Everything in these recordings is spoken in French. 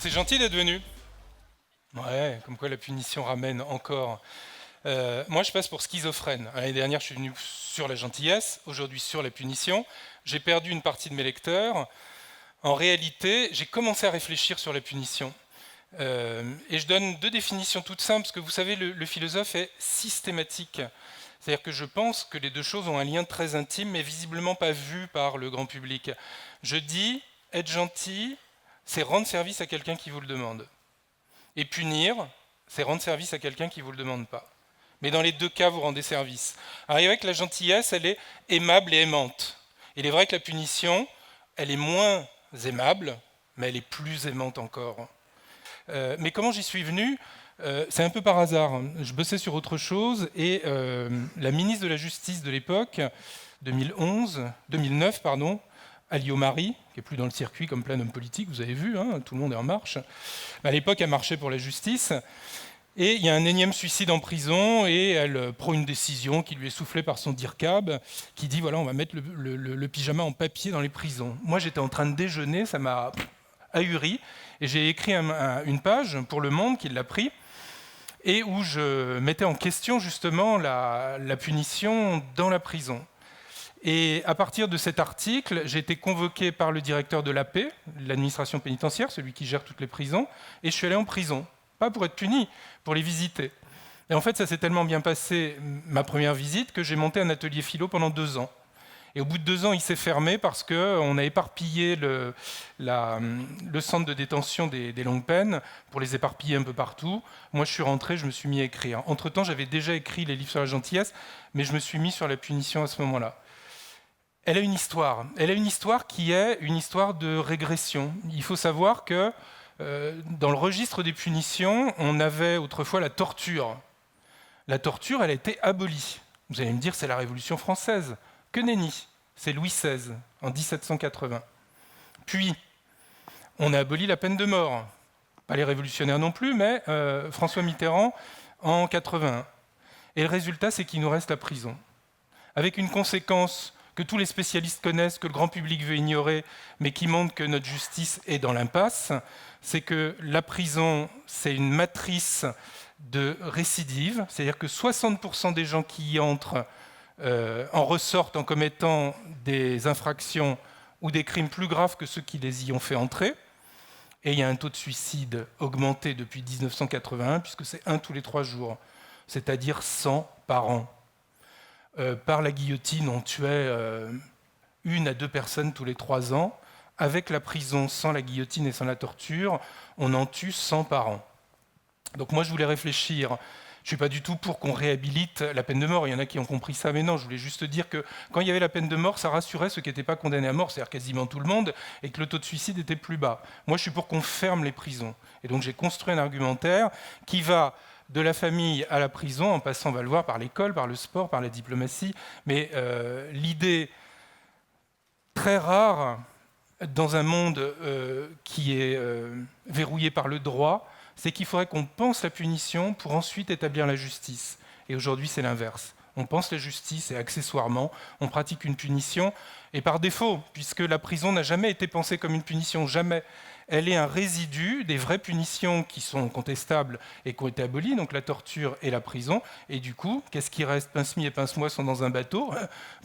C'est gentil d'être venu. Ouais, comme quoi la punition ramène encore. Moi, je passe pour schizophrène. L'année dernière, je suis venu sur la gentillesse, aujourd'hui sur la punition. J'ai perdu une partie de mes lecteurs. En réalité, j'ai commencé à réfléchir sur la punition. Et je donne deux définitions toutes simples, parce que vous savez, le philosophe est systématique. C'est-à-dire que je pense que les deux choses ont un lien très intime, mais visiblement pas vu par le grand public. Je dis, être gentil, c'est rendre service à quelqu'un qui vous le demande. Et punir, c'est rendre service à quelqu'un qui ne vous le demande pas. Mais dans les deux cas, vous rendez service. Alors, il est vrai que la gentillesse, elle est aimable et aimante. Il est vrai que la punition, elle est moins aimable, mais elle est plus aimante encore. Mais comment j'y suis venu c'est un peu par hasard. Je bossais sur autre chose et la ministre de la Justice de l'époque, 2009, Alio Marie, qui est plus dans le circuit comme plein d'hommes politiques, vous avez vu, hein, tout le monde est en marche. À l'époque, elle marchait pour la justice. Et il y a un énième suicide en prison et elle prend une décision qui lui est soufflée par son DIRCAB qui dit voilà, on va mettre le pyjama en papier dans les prisons. Moi, j'étais en train de déjeuner, ça m'a ahuri et j'ai écrit une page pour Le Monde qui l'a pris et où je mettais en question justement la punition dans la prison. Et à partir de cet article, j'ai été convoqué par le directeur de l'AP, l'administration pénitentiaire, celui qui gère toutes les prisons, et je suis allé en prison. Pas pour être puni, pour les visiter. Et en fait, ça s'est tellement bien passé, ma première visite, que j'ai monté un atelier philo pendant 2 ans. Et au bout de 2 ans, il s'est fermé parce qu'on a éparpillé le centre de détention des longues peines pour les éparpiller un peu partout. Moi, je suis rentré, je me suis mis à écrire. Entre-temps, j'avais déjà écrit les livres sur la gentillesse, mais je me suis mis sur la punition à ce moment-là. Elle a une histoire. Elle a une histoire qui est une histoire de régression. Il faut savoir que dans le registre des punitions, on avait autrefois la torture. La torture, elle a été abolie. Vous allez me dire, c'est la Révolution française. Que nenni, c'est Louis XVI, en 1780. Puis, on a aboli la peine de mort. Pas les révolutionnaires non plus, mais François Mitterrand en 81. Et le résultat, c'est qu'il nous reste la prison. Avec une conséquence que tous les spécialistes connaissent, que le grand public veut ignorer, mais qui montre que notre justice est dans l'impasse, c'est que la prison, c'est une matrice de récidive, c'est-à-dire que 60% des gens qui y entrent en ressortent en commettant des infractions ou des crimes plus graves que ceux qui les y ont fait entrer. Et il y a un taux de suicide augmenté depuis 1981, puisque c'est 1 tous les 3 jours, c'est-à-dire 100 par an. Par la guillotine, on tuait 1 à 2 personnes tous les 3 ans. Avec la prison, sans la guillotine et sans la torture, on en tue 100 par an. Donc moi, je voulais réfléchir. Je ne suis pas du tout pour qu'on réhabilite la peine de mort. Il y en a qui ont compris ça, mais non, je voulais juste dire que quand il y avait la peine de mort, ça rassurait ceux qui n'étaient pas condamnés à mort, c'est-à-dire quasiment tout le monde, et que le taux de suicide était plus bas. Moi, je suis pour qu'on ferme les prisons. Et donc j'ai construit un argumentaire qui va de la famille à la prison, en passant, on va le voir, par l'école, par le sport, par la diplomatie. Mais l'idée très rare, dans un monde qui est verrouillé par le droit, c'est qu'il faudrait qu'on pense la punition pour ensuite établir la justice. Et aujourd'hui, c'est l'inverse. On pense la justice et accessoirement, on pratique une punition, et par défaut, puisque la prison n'a jamais été pensée comme une punition, jamais. Elle est un résidu des vraies punitions qui sont contestables et qui ont été abolies, donc la torture et la prison. Et du coup, qu'est-ce qui reste? Pince-mi et Pince-moi sont dans un bateau.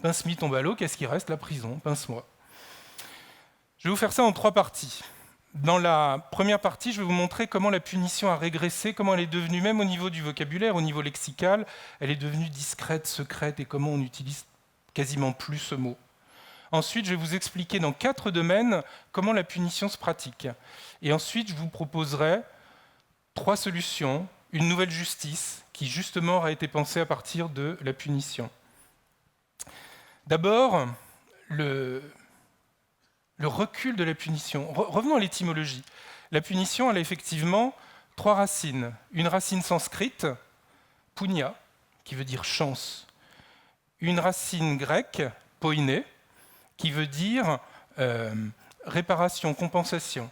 Pince-mi tombe à l'eau, qu'est-ce qui reste? La prison, Pince-moi. Je vais vous faire ça en 3 parties. Dans la première partie, je vais vous montrer comment la punition a régressé, comment elle est devenue, même au niveau du vocabulaire, au niveau lexical, elle est devenue discrète, secrète, et comment on n'utilise quasiment plus ce mot. Ensuite, je vais vous expliquer dans 4 domaines comment la punition se pratique. Et ensuite, je vous proposerai 3 solutions, une nouvelle justice qui justement aura été pensée à partir de la punition. D'abord, le recul de la punition. Revenons à l'étymologie. La punition, elle a effectivement 3 racines. Une racine sanscrite, punya, qui veut dire chance. Une racine grecque, poiné, qui veut dire réparation, compensation.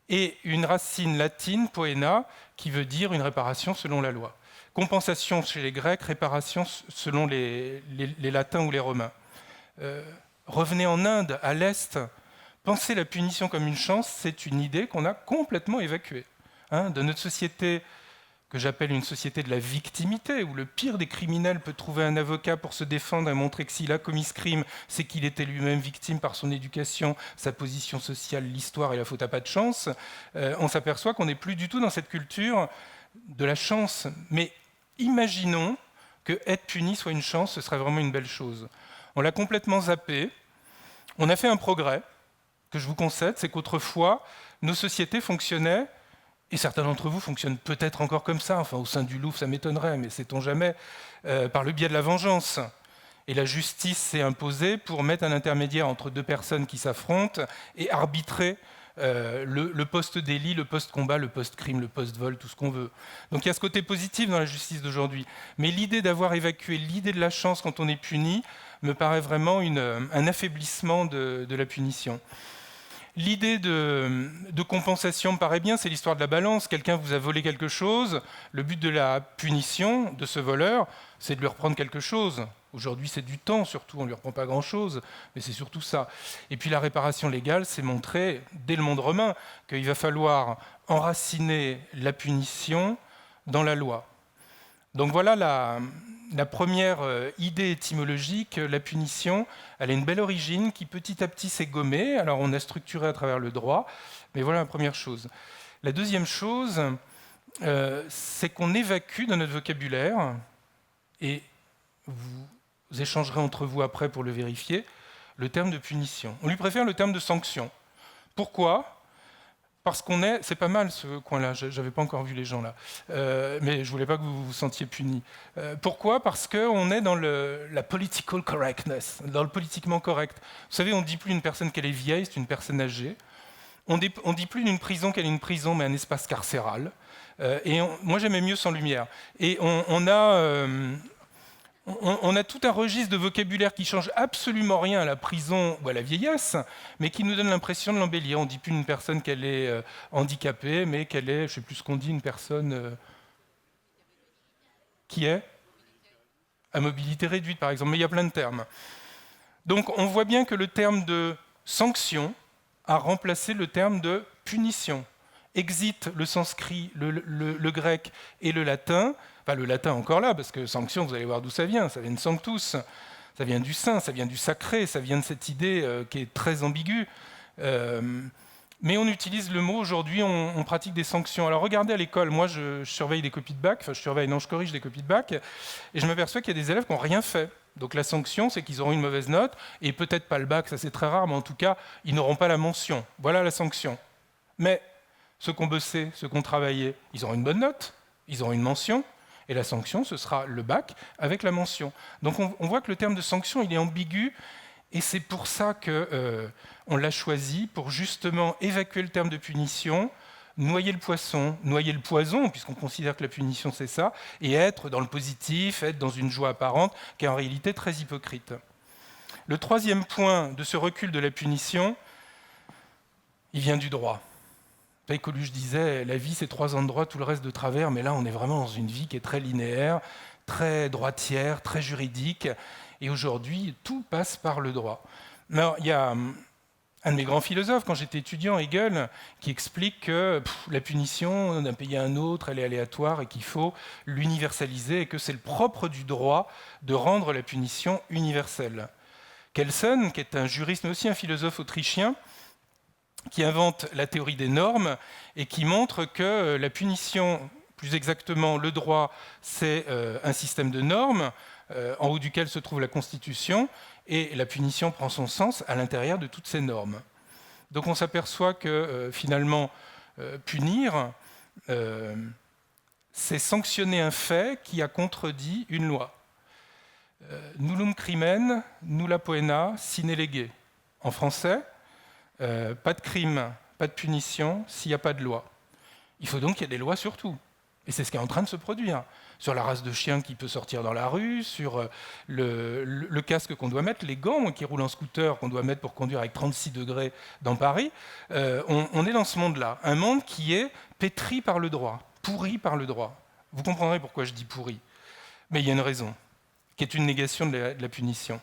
Et une racine latine, poena, qui veut dire une réparation selon la loi. Compensation chez les Grecs, réparation selon les Latins ou les Romains. Revenez en Inde, à l'Est, penser la punition comme une chance, c'est une idée qu'on a complètement évacuée. De notre société, que j'appelle une société de la victimité, où le pire des criminels peut trouver un avocat pour se défendre et montrer que s'il a commis ce crime, c'est qu'il était lui-même victime par son éducation, sa position sociale, l'histoire et la faute à pas de chance, on s'aperçoit qu'on n'est plus du tout dans cette culture de la chance. Mais imaginons que être puni soit une chance, ce serait vraiment une belle chose. On l'a complètement zappé. On a fait un progrès que je vous concède, c'est qu'autrefois, nos sociétés fonctionnaient, et certains d'entre vous fonctionnent peut-être encore comme ça, enfin au sein du Louvre ça m'étonnerait, mais sait-on jamais, par le biais de la vengeance. Et la justice s'est imposée pour mettre un intermédiaire entre deux personnes qui s'affrontent et arbitrer le post-délit, le post-combat, le post-crime, le post-vol, tout ce qu'on veut. Donc il y a ce côté positif dans la justice d'aujourd'hui. Mais l'idée d'avoir évacué l'idée de la chance quand on est puni me paraît vraiment un affaiblissement de la punition. L'idée de compensation me paraît bien, c'est l'histoire de la balance. Quelqu'un vous a volé quelque chose, le but de la punition de ce voleur, c'est de lui reprendre quelque chose. Aujourd'hui, c'est du temps, surtout, on ne lui reprend pas grand-chose, mais c'est surtout ça. Et puis la réparation légale, c'est montrer, dès le monde romain, qu'il va falloir enraciner la punition dans la loi. Donc voilà la première idée étymologique, la punition. Elle a une belle origine qui petit à petit s'est gommée. Alors on a structuré à travers le droit, mais voilà la première chose. La deuxième chose, c'est qu'on évacue dans notre vocabulaire, et vous échangerez entre vous après pour le vérifier, le terme de punition. On lui préfère le terme de sanction. Pourquoi ? Parce qu'on est, c'est pas mal ce coin-là, j'avais pas encore vu les gens là, mais je voulais pas que vous vous sentiez punis. Pourquoi ? Parce qu'on est dans la political correctness, dans le politiquement correct. Vous savez, on ne dit plus d'une personne qu'elle est vieille, c'est une personne âgée. On dit plus d'une prison qu'elle est une prison, mais un espace carcéral. Moi, j'aimais mieux sans lumière. Et on a tout un registre de vocabulaire qui change absolument rien à la prison ou à la vieillesse, mais qui nous donne l'impression de l'embellir. On ne dit plus d'une personne qu'elle est handicapée, mais qu'elle est, je ne sais plus ce qu'on dit, une personne qui est à mobilité réduite, par exemple. Mais il y a plein de termes. Donc on voit bien que le terme de sanction a remplacé le terme de punition. Exit le sanskrit, le grec et le latin. Enfin, le latin encore là, parce que sanction, vous allez voir d'où ça vient de sanctus, ça vient du saint, ça vient du sacré, ça vient de cette idée qui est très ambiguë. Mais on utilise le mot, aujourd'hui, on pratique des sanctions. Alors regardez à l'école, moi je surveille des copies de bac, enfin je corrige des copies de bac, et je m'aperçois qu'il y a des élèves qui n'ont rien fait. Donc la sanction, c'est qu'ils auront une mauvaise note, et peut-être pas le bac, ça c'est très rare, mais en tout cas, ils n'auront pas la mention. Voilà la sanction. Mais ceux qui ont bossé, ceux qui ont travaillé, ils auront une bonne note, ils auront une mention, et la sanction, ce sera le bac avec la mention. Donc on voit que le terme de sanction, il est ambigu, et c'est pour ça qu'on l'a choisi, pour justement évacuer le terme de punition, noyer le poisson, noyer le poison, puisqu'on considère que la punition c'est ça, et être dans le positif, être dans une joie apparente, qui est en réalité très hypocrite. Le troisième point de ce recul de la punition, il vient du droit. Coluche disait, la vie c'est 3 ans de droit, tout le reste de travers, mais là on est vraiment dans une vie qui est très linéaire, très droitière, très juridique, et aujourd'hui tout passe par le droit. Alors il y a un de mes grands philosophes, quand j'étais étudiant, Hegel, qui explique que la punition d'un pays à un autre, elle est aléatoire et qu'il faut l'universaliser, et que c'est le propre du droit de rendre la punition universelle. Kelsen, qui est un juriste mais aussi un philosophe autrichien, qui invente la théorie des normes et qui montre que la punition, plus exactement le droit, c'est un système de normes en haut duquel se trouve la Constitution, et la punition prend son sens à l'intérieur de toutes ces normes. Donc on s'aperçoit que finalement, punir, c'est sanctionner un fait qui a contredit une loi. Nullum crimen, nulla poena, sine lege. En français, pas de crime, pas de punition s'il n'y a pas de loi. Il faut donc qu'il y ait des lois sur tout. Et c'est ce qui est en train de se produire. Sur la race de chien qui peut sortir dans la rue, sur le casque qu'on doit mettre, les gants qui roulent en scooter qu'on doit mettre pour conduire avec 36 degrés dans Paris. On est dans ce monde-là. Un monde qui est pétri par le droit, pourri par le droit. Vous comprendrez pourquoi je dis pourri. Mais il y a une raison, qui est une négation de la punition.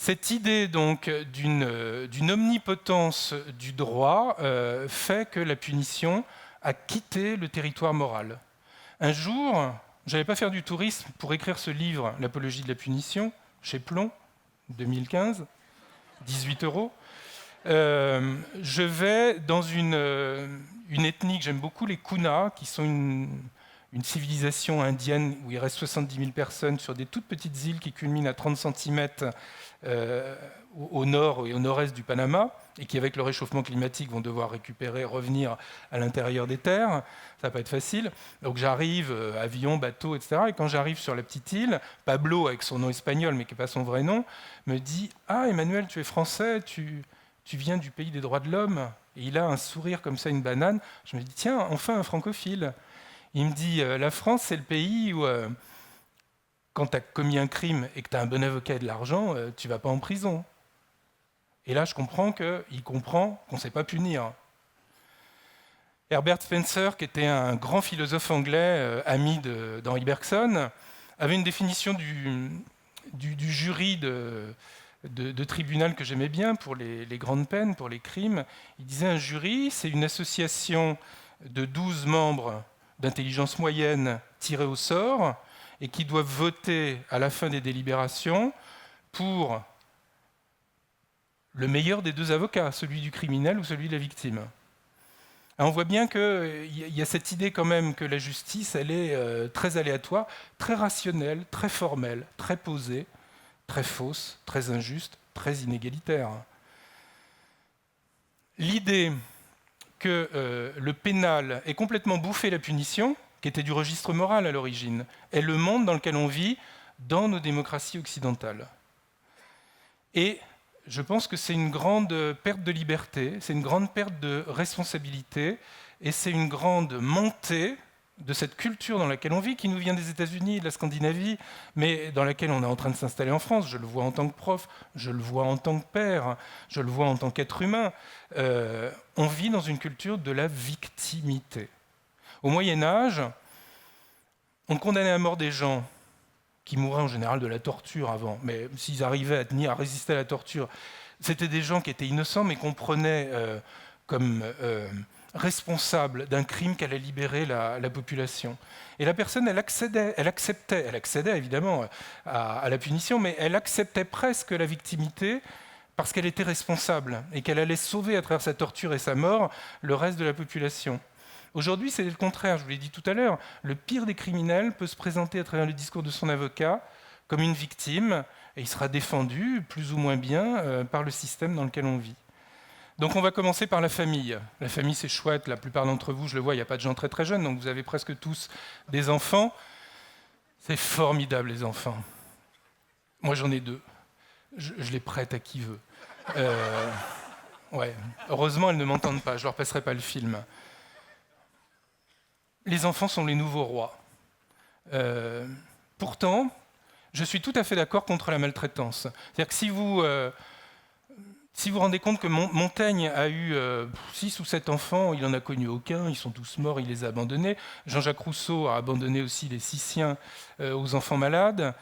Cette idée donc d'une omnipotence du droit fait que la punition a quitté le territoire moral. Un jour, je n'allais pas faire du tourisme pour écrire ce livre, L'apologie de la punition, chez Plon, 2015, 18 €. Je vais dans une ethnie que j'aime beaucoup, les Kuna, qui sont une civilisation indienne où il reste 70 000 personnes sur des toutes petites îles qui culminent à 30 cm au nord et au nord-est du Panama, et qui, avec le réchauffement climatique, vont devoir revenir à l'intérieur des terres. Ça ne va pas être facile. Donc j'arrive, avion, bateau, etc. Et quand j'arrive sur la petite île, Pablo, avec son nom espagnol, mais qui n'est pas son vrai nom, me dit « Ah, Emmanuel, tu es français, tu viens du pays des droits de l'homme ?» Et il a un sourire comme ça, une banane. Je me dis « Tiens, enfin un francophile !» Il me dit « La France, c'est le pays où, quand tu as commis un crime et que tu as un bon avocat et de l'argent, tu ne vas pas en prison. » Et là, je comprends qu'il comprend qu'on ne sait pas punir. Herbert Spencer, qui était un grand philosophe anglais, ami d'Henri Bergson, avait une définition du jury de tribunal que j'aimais bien pour les grandes peines, pour les crimes. Il disait un jury, c'est une association de 12 membres d'intelligence moyenne tirés au sort et qui doivent voter à la fin des délibérations pour le meilleur des deux avocats, celui du criminel ou celui de la victime. Alors on voit bien qu'il y a cette idée quand même que la justice, elle est très aléatoire, très rationnelle, très formelle, très posée, très fausse, très injuste, très inégalitaire. L'idée que le pénal ait complètement bouffé la punition, qui était du registre moral à l'origine, est le monde dans lequel on vit dans nos démocraties occidentales. Et je pense que c'est une grande perte de liberté, c'est une grande perte de responsabilité, et c'est une grande montée de cette culture dans laquelle on vit, qui nous vient des États-Unis, de la Scandinavie, mais dans laquelle on est en train de s'installer en France. Je le vois en tant que prof, je le vois en tant que père, je le vois en tant qu'être humain. On vit dans une culture de la victimité. Au Moyen-Âge, on condamnait à mort des gens qui mouraient en général de la torture avant, mais s'ils arrivaient à résister à la torture, c'était des gens qui étaient innocents, mais qu'on prenait comme responsables d'un crime qu'allait libérer la population. Et la personne, elle accédait évidemment à la punition, mais elle acceptait presque la victimité parce qu'elle était responsable et qu'elle allait sauver à travers sa torture et sa mort le reste de la population. Aujourd'hui, c'est le contraire, je vous l'ai dit tout à l'heure. Le pire des criminels peut se présenter à travers le discours de son avocat comme une victime, et il sera défendu, plus ou moins bien, par le système dans lequel on vit. Donc on va commencer par la famille. La famille, c'est chouette, la plupart d'entre vous, je le vois, il n'y a pas de gens très très jeunes, donc vous avez presque tous des enfants. C'est formidable, les enfants. Moi, j'en ai 2. Je les prête à qui veut. Ouais. Heureusement, elles ne m'entendent pas, je ne leur passerai pas le film. Les enfants sont les nouveaux rois. Pourtant, je suis tout à fait d'accord contre la maltraitance. C'est-à-dire que si vous vous rendez compte que Montaigne a eu 6 ou 7 enfants, il n'en a connu aucun, ils sont tous morts, il les a abandonnés. Jean-Jacques Rousseau a abandonné aussi les 6 siens aux enfants malades.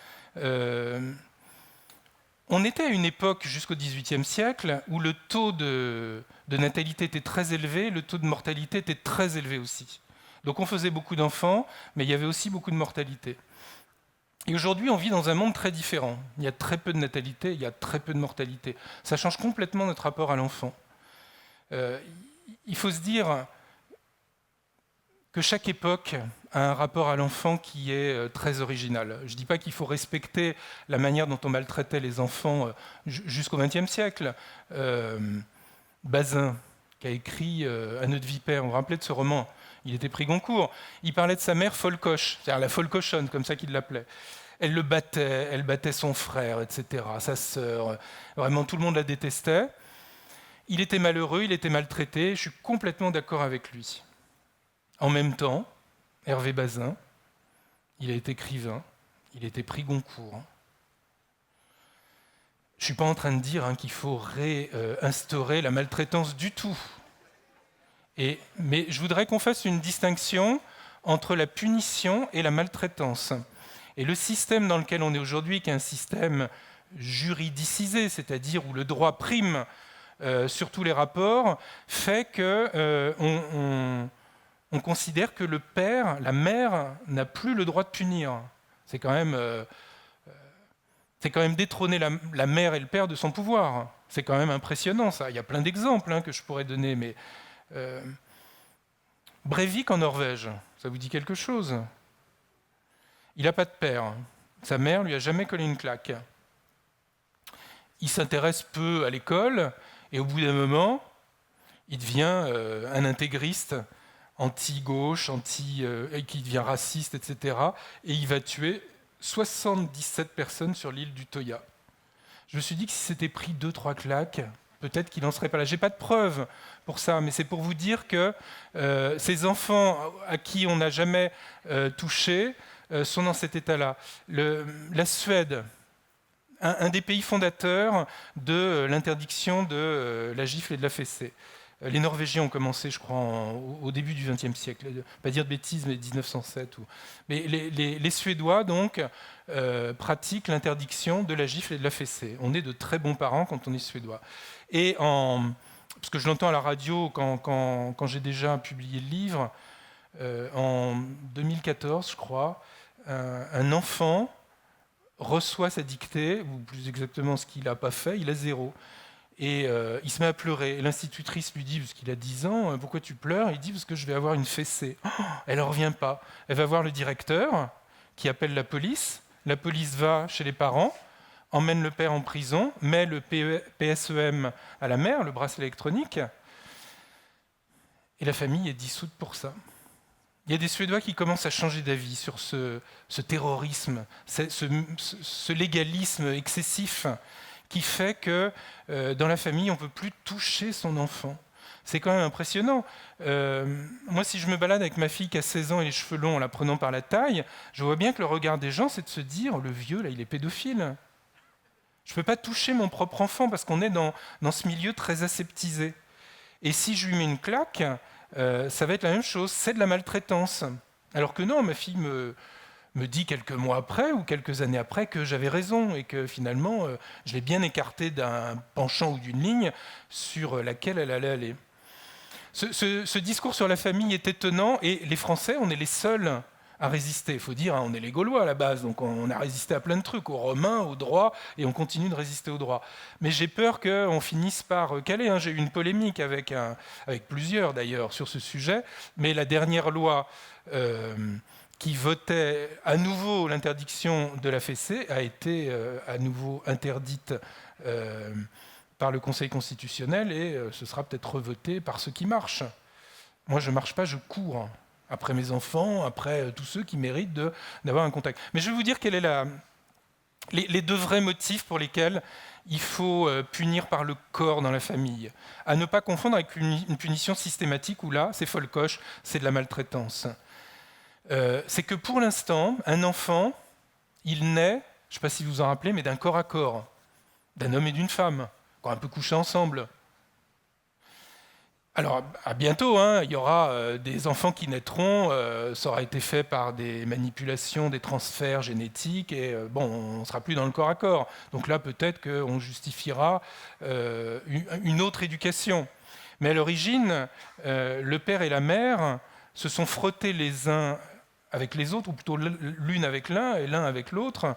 On était à une époque, jusqu'au XVIIIe siècle, où le taux de natalité était très élevé, le taux de mortalité était très élevé aussi. Donc on faisait beaucoup d'enfants, mais il y avait aussi beaucoup de mortalité. Et aujourd'hui, on vit dans un monde très différent. Il y a très peu de natalité, il y a très peu de mortalité. Ça change complètement notre rapport à l'enfant. Il faut se dire que chaque époque a un rapport à l'enfant qui est très original. Je ne dis pas qu'il faut respecter la manière dont on maltraitait les enfants jusqu'au XXe siècle. Bazin, qui a écrit Un œuf de vipère, vous vous rappelez de ce roman ? Il était prix Goncourt. Il parlait de sa mère folcoche, c'est-à-dire la folcochonne, comme ça qu'il l'appelait. Elle le battait, elle battait son frère, etc., sa sœur. Vraiment, tout le monde la détestait. Il était malheureux, il était maltraité. Je suis complètement d'accord avec lui. En même temps, Hervé Bazin, il a été écrivain, il a été prix Goncourt. Je ne suis pas en train de dire qu'il faut réinstaurer la maltraitance du tout. Mais je voudrais qu'on fasse une distinction entre la punition et la maltraitance. Et le système dans lequel on est aujourd'hui, qui est un système juridicisé, c'est-à-dire où le droit prime sur tous les rapports, fait que on considère que le père, la mère, n'a plus le droit de punir. C'est quand même détrôner la mère et le père de son pouvoir. C'est quand même impressionnant, ça. Il y a plein d'exemples que je pourrais donner, mais Breivik en Norvège, ça vous dit quelque chose? Il n'a pas de père. Sa mère lui a jamais collé une claque. Il s'intéresse peu à l'école, et au bout d'un moment, il devient un intégriste anti-gauche, qui devient raciste, etc. Et il va tuer 77 personnes sur l'île du Toya. Je me suis dit que si c'était pris 2-3 claques, peut-être qu'il n'en serait pas là. Je n'ai pas de preuves pour ça, mais c'est pour vous dire que ces enfants à qui on n'a jamais touché sont dans cet état-là. La Suède, un des pays fondateurs de l'interdiction de la gifle et de la fessée. Les Norvégiens ont commencé, je crois, au début du XXe siècle. Pas dire de bêtises, mais 1907. Mais les Suédois, donc, pratiquent l'interdiction de la gifle et de la fessée. On est de très bons parents quand on est suédois. Et parce que je l'entends à la radio quand j'ai déjà publié le livre, en 2014, je crois, un enfant reçoit sa dictée, ou plus exactement ce qu'il n'a pas fait, il a 0. Et il se met à pleurer. Et l'institutrice lui dit, parce qu'il a 10 ans, « Pourquoi tu pleures ?» Il dit, « Parce que je vais avoir une fessée. » Elle ne revient pas. Elle va voir le directeur, qui appelle la police. La police va chez les parents, emmène le père en prison, met le PSEM à la mère, le bracelet électronique, et la famille est dissoute pour ça. Il y a des Suédois qui commencent à changer d'avis sur ce terrorisme, ce légalisme excessif qui fait que dans la famille, on ne peut plus toucher son enfant. C'est quand même impressionnant. Moi, si je me balade avec ma fille qui a 16 ans et les cheveux longs en la prenant par la taille, je vois bien que le regard des gens, c'est de se dire « le vieux, là, il est pédophile ». Je ne peux pas toucher mon propre enfant parce qu'on est dans ce milieu très aseptisé. Et si je lui mets une claque, ça va être la même chose, c'est de la maltraitance. Alors que non, ma fille me dit quelques mois après ou quelques années après que j'avais raison et que finalement, je l'ai bien écarté d'un penchant ou d'une ligne sur laquelle elle allait aller. Ce discours sur la famille est étonnant et les Français, on est les seuls à résister. Il faut dire, on est les Gaulois à la base, donc on a résisté à plein de trucs, aux Romains, aux droits, et on continue de résister aux droits. Mais j'ai peur qu'on finisse par caler. J'ai eu une polémique avec plusieurs d'ailleurs sur ce sujet, mais la dernière loi qui votait à nouveau l'interdiction de la fessée a été à nouveau interdite par le Conseil constitutionnel et ce sera peut-être revoté par ceux qui marchent. Moi, je ne marche pas, je cours après mes enfants, après tous ceux qui méritent d'avoir un contact. Mais je vais vous dire quels sont les 2 vrais motifs pour lesquels il faut punir par le corps dans la famille. À ne pas confondre avec une punition systématique où là, c'est folcoche, c'est de la maltraitance. C'est que pour l'instant, un enfant, il naît, je ne sais pas si vous vous en rappelez, mais d'un corps à corps, d'un homme et d'une femme, qui ont un peu couché ensemble. Alors, à bientôt, il y aura des enfants qui naîtront, ça aura été fait par des manipulations, des transferts génétiques, et on ne sera plus dans le corps à corps. Donc là, peut-être qu'on justifiera une autre éducation. Mais à l'origine, le père et la mère se sont frottés les uns avec les autres, ou plutôt l'une avec l'un et l'un avec l'autre,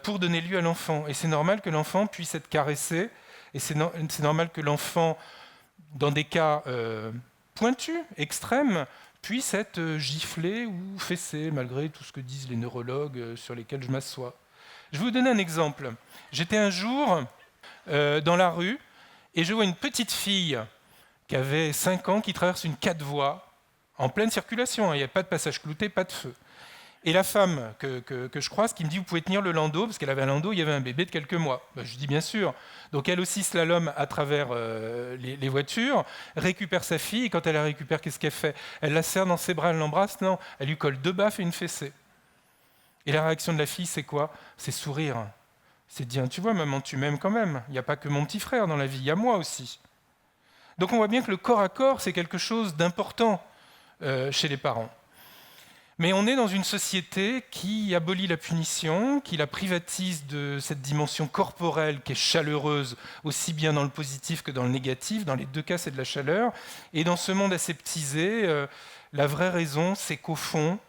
pour donner lieu à l'enfant. Et c'est normal que l'enfant puisse être caressé, et c'est normal que l'enfant, dans des cas pointus, extrêmes, puisse être giflé ou fessé, malgré tout ce que disent les neurologues sur lesquels je m'assois. Je vais vous donner un exemple. J'étais un jour dans la rue, et je vois une petite fille qui avait 5 ans qui traverse une 4 voies, en pleine circulation, il n'y a pas de passage clouté, pas de feu. Et la femme que je croise qui me dit « Vous pouvez tenir le landau ?» parce qu'elle avait un landau, il y avait un bébé de quelques mois. Je dis « Bien sûr ». Donc elle aussi slalom à travers les voitures, récupère sa fille, et quand elle la récupère, qu'est-ce qu'elle fait? Elle la serre dans ses bras, elle l'embrasse? Non, elle lui colle 2 baffes et une fessée. Et la réaction de la fille, c'est quoi? C'est sourire. C'est dire « Tu vois, maman, tu m'aimes quand même. Il n'y a pas que mon petit frère dans la vie, il y a moi aussi. » Donc on voit bien que le corps à corps, c'est quelque chose d'important chez les parents. Mais on est dans une société qui abolit la punition, qui la privatise de cette dimension corporelle qui est chaleureuse, aussi bien dans le positif que dans le négatif. Dans les deux cas, c'est de la chaleur. Et dans ce monde aseptisé, la vraie raison, c'est qu'au fond,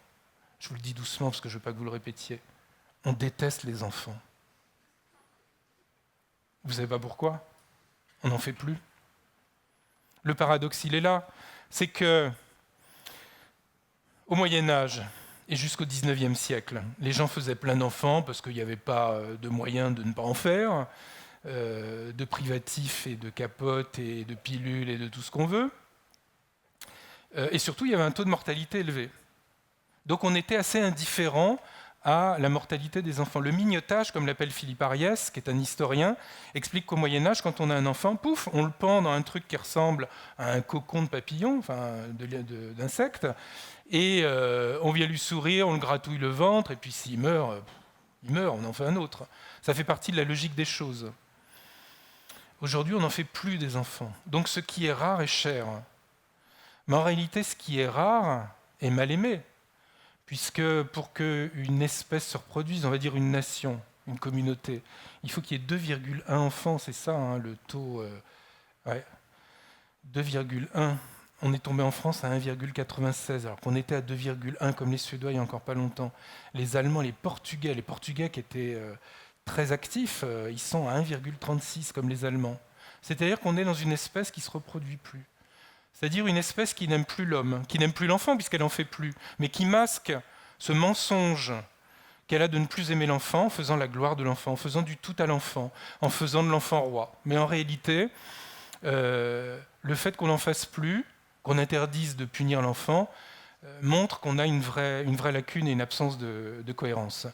je vous le dis doucement parce que je ne veux pas que vous le répétiez, on déteste les enfants. Vous ne savez pas pourquoi ? On n'en fait plus. Le paradoxe, il est là. C'est que au Moyen-Âge et jusqu'au XIXe siècle, les gens faisaient plein d'enfants parce qu'il n'y avait pas de moyens de ne pas en faire, de privatifs et de capotes et de pilules et de tout ce qu'on veut. Et surtout, il y avait un taux de mortalité élevé. Donc on était assez indifférent à la mortalité des enfants. Le mignotage, comme l'appelle Philippe Ariès, qui est un historien, explique qu'au Moyen-Âge, quand on a un enfant, pouf, on le pend dans un truc qui ressemble à un cocon de papillon, enfin d'insecte, et on vient lui sourire, on le gratouille le ventre, et puis s'il meurt, on en fait un autre. Ça fait partie de la logique des choses. Aujourd'hui, on n'en fait plus des enfants. Donc ce qui est rare est cher. Mais en réalité, ce qui est rare est mal aimé. Puisque pour qu'une espèce se reproduise, on va dire une nation, une communauté, il faut qu'il y ait 2,1 enfants, c'est ça hein, le taux. 2,1. On est tombé en France à 1,96, alors qu'on était à 2,1 comme les Suédois il n'y a encore pas longtemps. Les Allemands, les Portugais qui étaient très actifs, ils sont à 1,36 comme les Allemands. C'est-à-dire qu'on est dans une espèce qui ne se reproduit plus. C'est-à-dire une espèce qui n'aime plus l'homme, qui n'aime plus l'enfant puisqu'elle n'en fait plus, mais qui masque ce mensonge qu'elle a de ne plus aimer l'enfant en faisant la gloire de l'enfant, en faisant du tout à l'enfant, en faisant de l'enfant roi. Mais en réalité, le fait qu'on n'en fasse plus, qu'on interdise de punir l'enfant, montre qu'on a une vraie lacune et une absence de cohérence.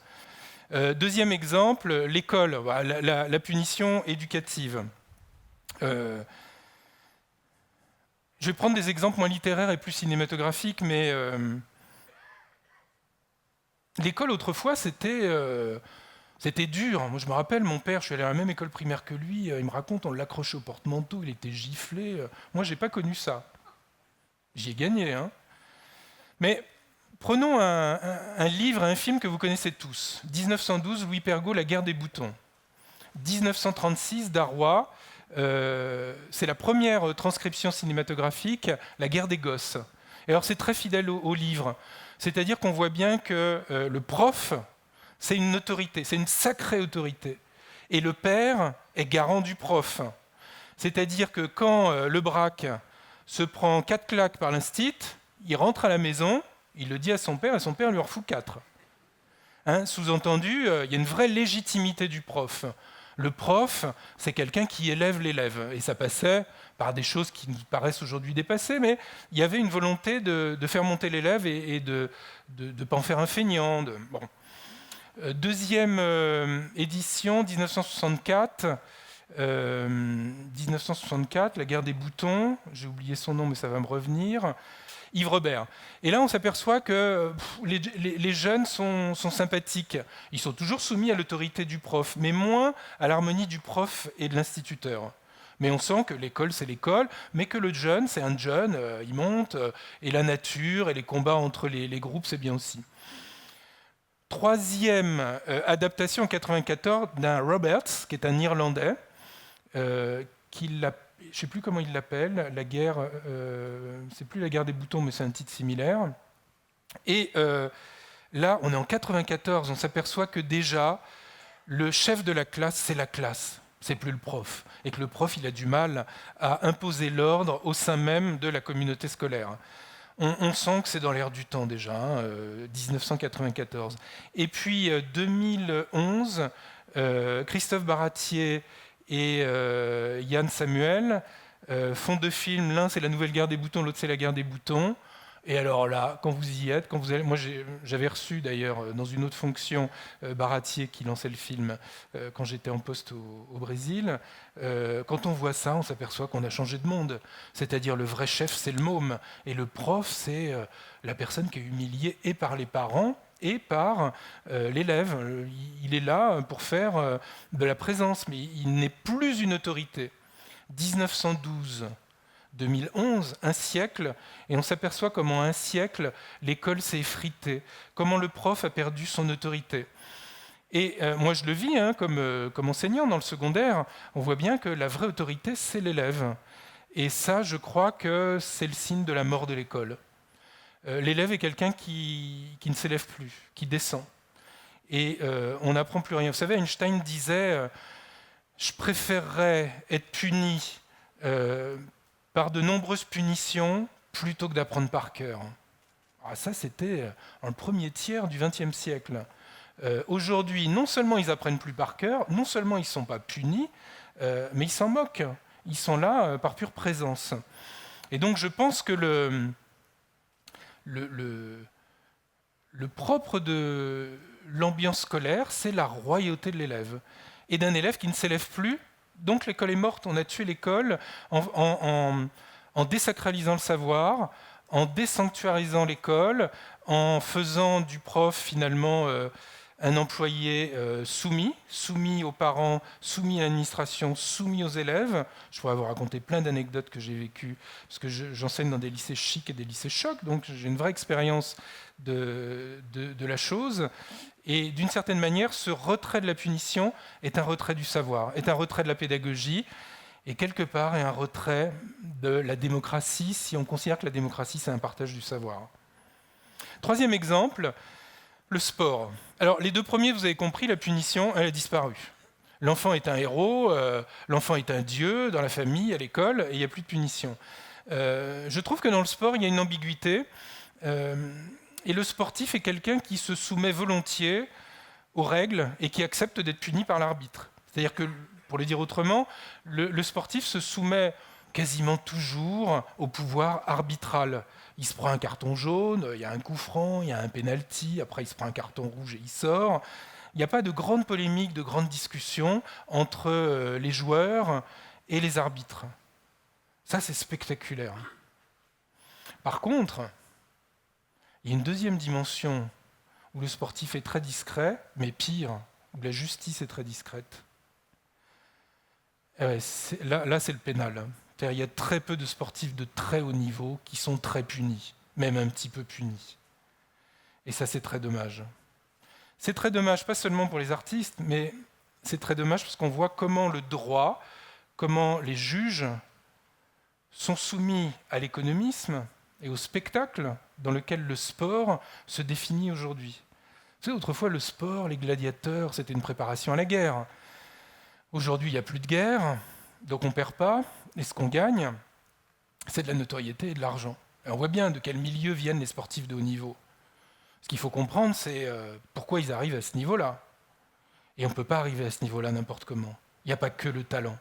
Deuxième exemple, l'école, la punition éducative. Je vais prendre des exemples moins littéraires et plus cinématographiques, mais l'école autrefois c'était dur. Moi je me rappelle, mon père, je suis allé à la même école primaire que lui, il me raconte, on l'accrochait au porte-manteau, il était giflé. Moi j'ai pas connu ça. J'y ai gagné, hein. Mais prenons un livre, un film que vous connaissez tous. 1912, Louis Pergaud, La guerre des boutons. 1936, Darrois. C'est la première transcription cinématographique, La guerre des gosses. Et alors c'est très fidèle au livre. C'est-à-dire qu'on voit bien que le prof, c'est une autorité, c'est une sacrée autorité. Et le père est garant du prof. C'est-à-dire que quand le braque se prend 4 claques par l'instit, il rentre à la maison, il le dit à son père, et son père lui en refout 4. Hein, sous-entendu, il y a une vraie légitimité du prof. Le prof, c'est quelqu'un qui élève l'élève. Et ça passait par des choses qui nous paraissent aujourd'hui dépassées, mais il y avait une volonté de faire monter l'élève et de ne pas en faire un feignant. Bon. Deuxième édition, 1964. 1964, La guerre des boutons. J'ai oublié son nom, mais ça va me revenir. Yves Robert. Et là, on s'aperçoit que les jeunes sont sympathiques. Ils sont toujours soumis à l'autorité du prof, mais moins à l'harmonie du prof et de l'instituteur. Mais on sent que l'école, c'est l'école, mais que le jeune, c'est un jeune, il monte, et la nature et les combats entre les groupes, c'est bien aussi. Troisième adaptation en 1994 d'un Roberts, qui est un Irlandais, je ne sais plus comment il l'appelle, la guerre, c'est plus la guerre des boutons, mais c'est un titre similaire. Et là, on est en 94, on s'aperçoit que déjà, le chef de la classe, c'est la classe, c'est plus le prof. Et que le prof, il a du mal à imposer l'ordre au sein même de la communauté scolaire. On sent que c'est dans l'air du temps déjà, 1994. Et puis 2011, Christophe Baratier et Yann Samuel font 2 films. L'un, c'est La nouvelle guerre des boutons, l'autre, c'est La guerre des boutons. Et alors là, quand vous y êtes, moi j'avais reçu d'ailleurs dans une autre fonction Baratier qui lançait le film quand j'étais en poste au Brésil. Quand on voit ça, on s'aperçoit qu'on a changé de monde. C'est-à-dire le vrai chef, c'est le môme. Et le prof, c'est la personne qui est humiliée et par les parents et par l'élève. Il est là pour faire de la présence, mais il n'est plus une autorité. 1912, 2011, un siècle, et on s'aperçoit comment en un siècle, l'école s'est effritée, comment le prof a perdu son autorité. Et moi, je le vis comme enseignant dans le secondaire, on voit bien que la vraie autorité, c'est l'élève. Et ça, je crois que c'est le signe de la mort de l'école. L'élève est quelqu'un qui ne s'élève plus, qui descend. Et on n'apprend plus rien. Vous savez, Einstein disait je préférerais être puni par de nombreuses punitions plutôt que d'apprendre par cœur. Alors ça, c'était dans le premier tiers du XXe siècle. Aujourd'hui, non seulement ils apprennent plus par cœur, non seulement ils ne sont pas punis, mais ils s'en moquent. Ils sont là par pure présence. Et donc je pense que le propre de l'ambiance scolaire, c'est la royauté de l'élève. Et d'un élève qui ne s'élève plus, donc l'école est morte. On a tué l'école en désacralisant le savoir, en désanctuarisant l'école, en faisant du prof finalement un employé soumis aux parents, soumis à l'administration, soumis aux élèves. Je pourrais vous raconter plein d'anecdotes que j'ai vécues, parce que j'enseigne dans des lycées chics et des lycées chocs, donc j'ai une vraie expérience de la chose. Et d'une certaine manière, ce retrait de la punition est un retrait du savoir, est un retrait de la pédagogie, et quelque part est un retrait de la démocratie, si on considère que la démocratie, c'est un partage du savoir. Troisième exemple, le sport. Alors, les deux premiers, vous avez compris, la punition, elle a disparu. L'enfant est un héros, l'enfant est un dieu dans la famille, à l'école, et il n'y a plus de punition. Je trouve que dans le sport, il y a une ambiguïté, et le sportif est quelqu'un qui se soumet volontiers aux règles et qui accepte d'être puni par l'arbitre. C'est-à-dire que, pour le dire autrement, le sportif se soumet quasiment toujours au pouvoir arbitral. Il se prend un carton jaune, il y a un coup franc, il y a un penalty, après il se prend un carton rouge et il sort. Il n'y a pas de grande polémique, de grande discussion entre les joueurs et les arbitres. Ça, c'est spectaculaire. Par contre, il y a une deuxième dimension où le sportif est très discret, mais pire, où la justice est très discrète. Là, c'est le pénal. Il y a très peu de sportifs de très haut niveau qui sont très punis, même un petit peu punis. Et ça, c'est très dommage. C'est très dommage, pas seulement pour les artistes, mais c'est très dommage parce qu'on voit comment le droit, comment les juges sont soumis à l'économisme et au spectacle dans lequel le sport se définit aujourd'hui. Vous savez, autrefois, le sport, les gladiateurs, c'était une préparation à la guerre. Aujourd'hui, il n'y a plus de guerre, donc on ne perd pas. Et ce qu'on gagne, c'est de la notoriété et de l'argent. Et on voit bien de quel milieu viennent les sportifs de haut niveau. Ce qu'il faut comprendre, c'est pourquoi ils arrivent à ce niveau-là. Et on ne peut pas arriver à ce niveau-là n'importe comment. Il n'y a pas que le talent.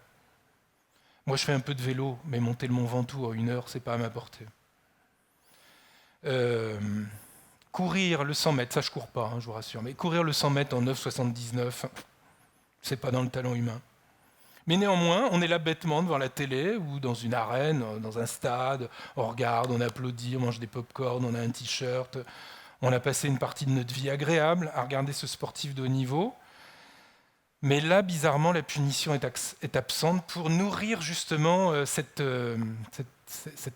Moi, je fais un peu de vélo, mais monter le Mont Ventoux en 1 heure, c'est pas à ma portée. Courir le 100 mètres, ça je cours pas, je vous rassure, mais courir le 100 mètres en 9,79, c'est pas dans le talent humain. Mais néanmoins, on est là bêtement devant la télé ou dans une arène, dans un stade, on regarde, on applaudit, on mange des pop-corn, on a un t-shirt, on a passé une partie de notre vie agréable à regarder ce sportif de haut niveau. Mais là, bizarrement, la punition est absente pour nourrir justement cette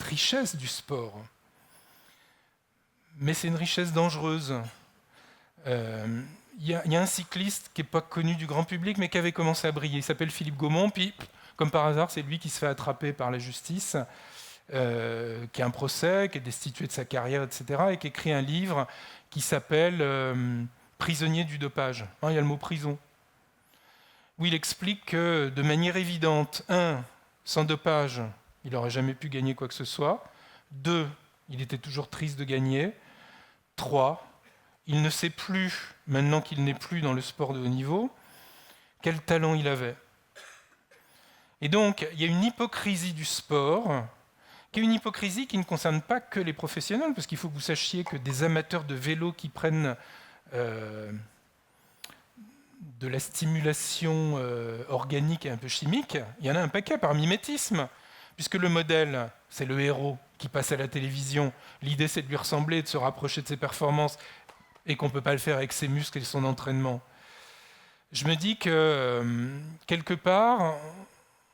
richesse du sport. Mais c'est une richesse dangereuse. Il y a un cycliste qui n'est pas connu du grand public, mais qui avait commencé à briller. Il s'appelle Philippe Gaumont, puis, comme par hasard, c'est lui qui se fait attraper par la justice, qui a un procès, qui est destitué de sa carrière, etc., et qui écrit un livre qui s'appelle « Prisonnier du dopage ». Il y a le mot « prison », où il explique que, de manière évidente, 1, sans dopage, il n'aurait jamais pu gagner quoi que ce soit. 2, il était toujours triste de gagner. 3, il ne sait plus, maintenant qu'il n'est plus dans le sport de haut niveau, quel talent il avait. Et donc, il y a une hypocrisie du sport, qui est une hypocrisie qui ne concerne pas que les professionnels, parce qu'il faut que vous sachiez que des amateurs de vélo qui prennent de la stimulation organique et un peu chimique, il y en a un paquet par mimétisme, puisque le modèle, c'est le héros qui passe à la télévision. L'idée, c'est de lui ressembler, de se rapprocher de ses performances, et qu'on ne peut pas le faire avec ses muscles et son entraînement. Je me dis que, quelque part,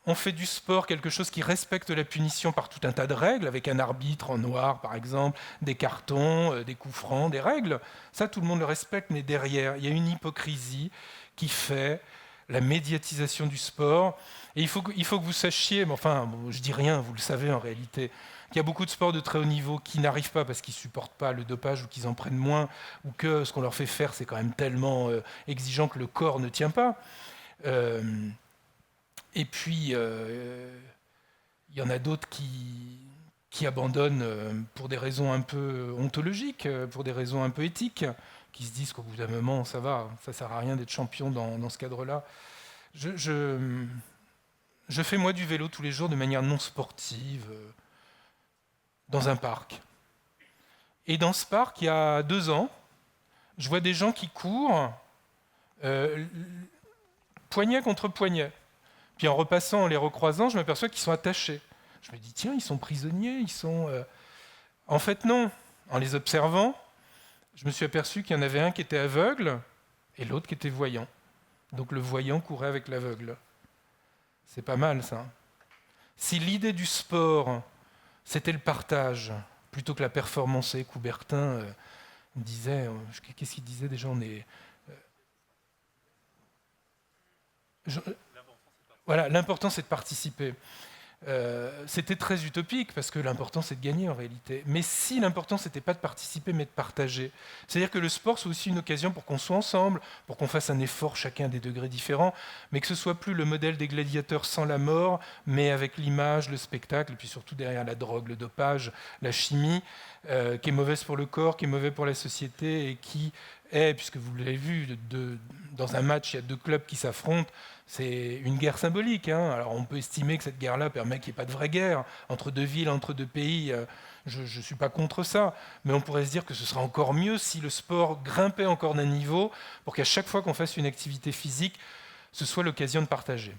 on fait du sport quelque chose qui respecte la punition par tout un tas de règles, avec un arbitre en noir par exemple, des cartons, des coups francs, des règles. Ça, tout le monde le respecte, mais derrière, il y a une hypocrisie qui fait la médiatisation du sport. Et il faut que vous sachiez, mais enfin, bon, je dis rien, vous le savez en réalité, qu'il y a beaucoup de sports de très haut niveau qui n'arrivent pas parce qu'ils ne supportent pas le dopage ou qu'ils en prennent moins, ou que ce qu'on leur fait faire, c'est quand même tellement exigeant que le corps ne tient pas. Et puis, il y en a d'autres qui abandonnent pour des raisons un peu ontologiques, pour des raisons un peu éthiques, qui se disent qu'au bout d'un moment, ça va, ça ne sert à rien d'être champion dans ce cadre-là. Je fais moi du vélo tous les jours de manière non sportive, dans un parc. Et dans ce parc, il y a 2 ans, je vois des gens qui courent poignet contre poignet. Puis en repassant, en les recroisant, je m'aperçois qu'ils sont attachés. Je me dis, tiens, ils sont prisonniers, ils sont... En fait, non. En les observant, je me suis aperçu qu'il y en avait un qui était aveugle et l'autre qui était voyant. Donc le voyant courait avec l'aveugle. C'est pas mal, ça. Si l'idée du sport, c'était le partage, plutôt que la performance, et Coubertin disait... Qu'est-ce qu'il disait déjà? Voilà, l'important c'est de participer. C'était très utopique parce que l'important c'est de gagner en réalité. Mais si l'important c'était pas de participer mais de partager, c'est-à-dire que le sport c'est aussi une occasion pour qu'on soit ensemble, pour qu'on fasse un effort chacun à des degrés différents, mais que ce soit plus le modèle des gladiateurs sans la mort, mais avec l'image, le spectacle, et puis surtout derrière la drogue, le dopage, la chimie, qui est mauvaise pour le corps, qui est mauvaise pour la société et qui est, puisque vous l'avez vu, dans un match il y a 2 clubs qui s'affrontent. C'est une guerre symbolique. Alors on peut estimer que cette guerre-là permet qu'il n'y ait pas de vraie guerre entre 2 villes, entre 2 pays. Je ne suis pas contre ça. Mais on pourrait se dire que ce serait encore mieux si le sport grimpait encore d'un niveau pour qu'à chaque fois qu'on fasse une activité physique, ce soit l'occasion de partager.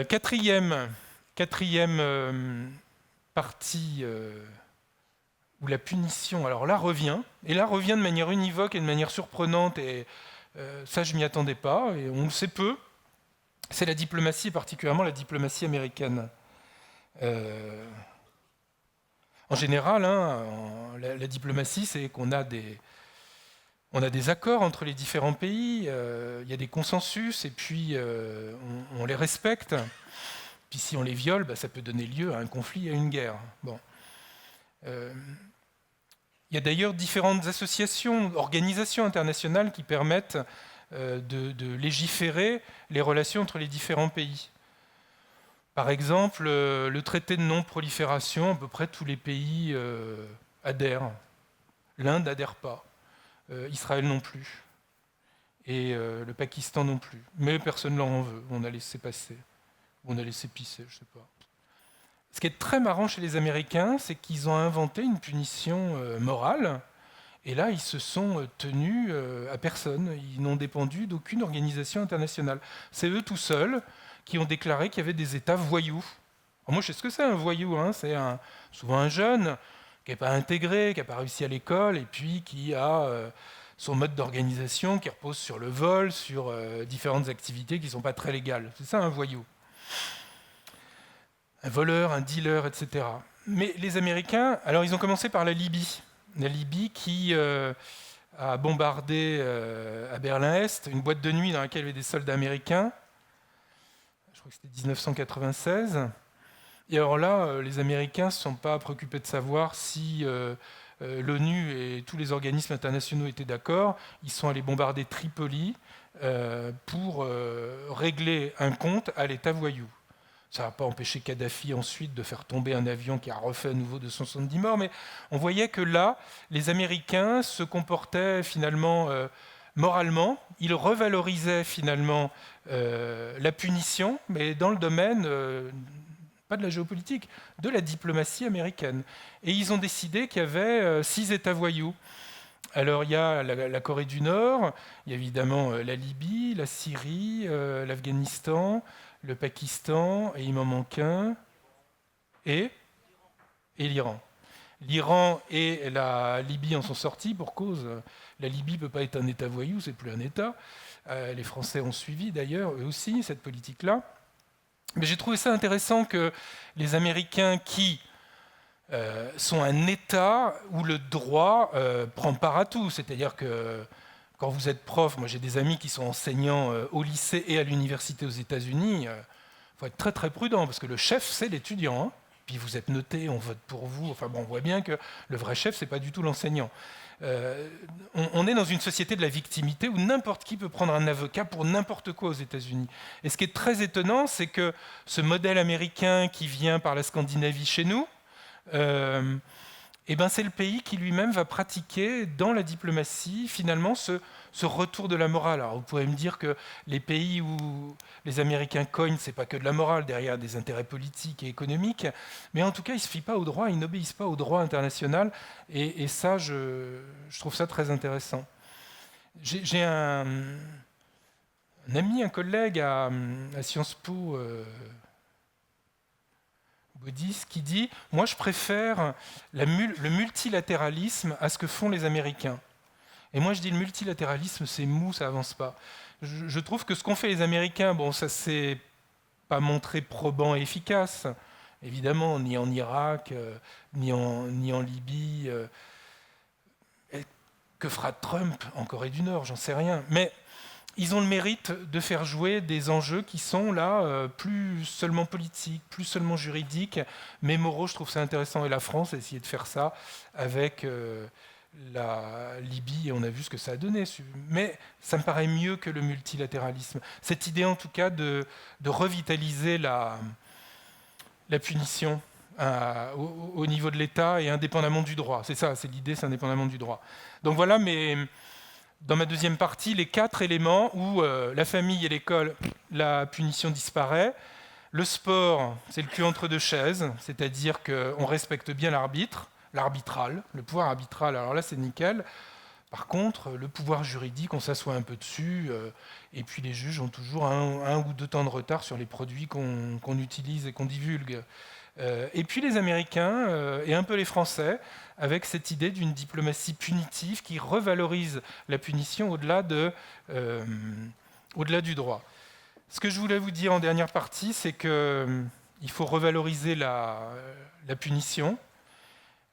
Quatrième partie où la punition, alors là, revient. Et là, revient de manière univoque et de manière surprenante. Et ça, je ne m'y attendais pas, et on le sait peu, c'est la diplomatie, et particulièrement la diplomatie américaine. En général, la diplomatie, c'est qu'on a des accords entre les différents pays, il y a des consensus, et puis on les respecte. Puis si on les viole, ça peut donner lieu à un conflit, à une guerre. Bon. Il y a d'ailleurs différentes associations, organisations internationales qui permettent de légiférer les relations entre les différents pays. Par exemple, le traité de non-prolifération, à peu près tous les pays adhèrent. L'Inde n'adhère pas, Israël non plus, et le Pakistan non plus. Mais personne ne leur en veut, on a laissé passer, ou on a laissé pisser, je ne sais pas. Ce qui est très marrant chez les Américains, c'est qu'ils ont inventé une punition morale, et là, ils se sont tenus à personne. Ils n'ont dépendu d'aucune organisation internationale. C'est eux tout seuls qui ont déclaré qu'il y avait des États voyous. Alors moi, je sais ce que c'est un voyou. C'est souvent un jeune qui n'est pas intégré, qui n'a pas réussi à l'école, et puis qui a son mode d'organisation qui repose sur le vol, sur différentes activités qui ne sont pas très légales. C'est ça un voyou. Un voleur, un dealer, etc. Mais les Américains, alors ils ont commencé par la Libye. La Libye qui a bombardé à Berlin-Est une boîte de nuit dans laquelle il y avait des soldats américains. Je crois que c'était 1996. Et alors là, les Américains ne se sont pas préoccupés de savoir si l'ONU et tous les organismes internationaux étaient d'accord. Ils sont allés bombarder Tripoli pour régler un compte à l'État voyou. Ça n'a pas empêché Kadhafi ensuite de faire tomber un avion qui a refait à nouveau 270 morts, mais on voyait que là, les Américains se comportaient finalement moralement, ils revalorisaient finalement la punition, mais dans le domaine, pas de la géopolitique, de la diplomatie américaine. Et ils ont décidé qu'il y avait 6 États voyous. Alors il y a la Corée du Nord, il y a évidemment la Libye, la Syrie, l'Afghanistan, le Pakistan, et il m'en manque un, et l'Iran. L'Iran et la Libye en sont sortis pour cause. La Libye ne peut pas être un État voyou, c'est plus un État. Les Français ont suivi d'ailleurs, eux aussi, cette politique-là. Mais j'ai trouvé ça intéressant que les Américains qui sont un État où le droit prend part à tout, c'est-à-dire que quand vous êtes prof, moi j'ai des amis qui sont enseignants au lycée et à l'université aux États-Unis, il faut être très très prudent parce que le chef c'est l'étudiant, hein. Puis vous êtes noté, on vote pour vous, enfin bon, on voit bien que le vrai chef c'est pas du tout l'enseignant. On est dans une société de la victimité où n'importe qui peut prendre un avocat pour n'importe quoi aux États-Unis. Et ce qui est très étonnant, c'est que ce modèle américain qui vient par la Scandinavie chez nous, c'est le pays qui lui-même va pratiquer dans la diplomatie finalement ce retour de la morale. Alors vous pouvez me dire que les pays où les Américains cognent, c'est pas que de la morale, derrière des intérêts politiques et économiques, mais en tout cas ils se fient pas au droit, ils n'obéissent pas au droit international, et ça je trouve ça très intéressant. J'ai un ami, un collègue à Sciences Po, Baudis, qui dit « Moi, je préfère le multilatéralisme à ce que font les Américains. » Et moi, je dis « Le multilatéralisme, c'est mou, ça avance pas. » Je trouve que ce qu'ont fait les Américains, bon, ça s'est pas montré probant et efficace, évidemment, ni en Irak, ni en Libye. Que fera Trump en Corée du Nord? J'en sais rien. Mais ils ont le mérite de faire jouer des enjeux qui sont là plus seulement politiques, plus seulement juridiques, mais moraux. Je trouve ça intéressant. Et la France a essayé de faire ça avec la Libye, et on a vu ce que ça a donné. Mais ça me paraît mieux que le multilatéralisme. Cette idée, en tout cas, de revitaliser la punition au niveau de l'État et indépendamment du droit. C'est ça, c'est l'idée, c'est indépendamment du droit. Donc voilà, mais dans ma deuxième partie, les 4 éléments où la famille et l'école, la punition disparaît. Le sport, c'est le cul entre deux chaises, c'est-à-dire qu'on respecte bien l'arbitre, l'arbitral, le pouvoir arbitral, alors là c'est nickel. Par contre, le pouvoir juridique, on s'assoit un peu dessus, et puis les juges ont toujours un ou 2 temps de retard sur les produits qu'on utilise et qu'on divulgue. Et puis les Américains et un peu les Français, avec cette idée d'une diplomatie punitive qui revalorise la punition au-delà du droit. Ce que je voulais vous dire en dernière partie, c'est qu'il faut revaloriser la punition,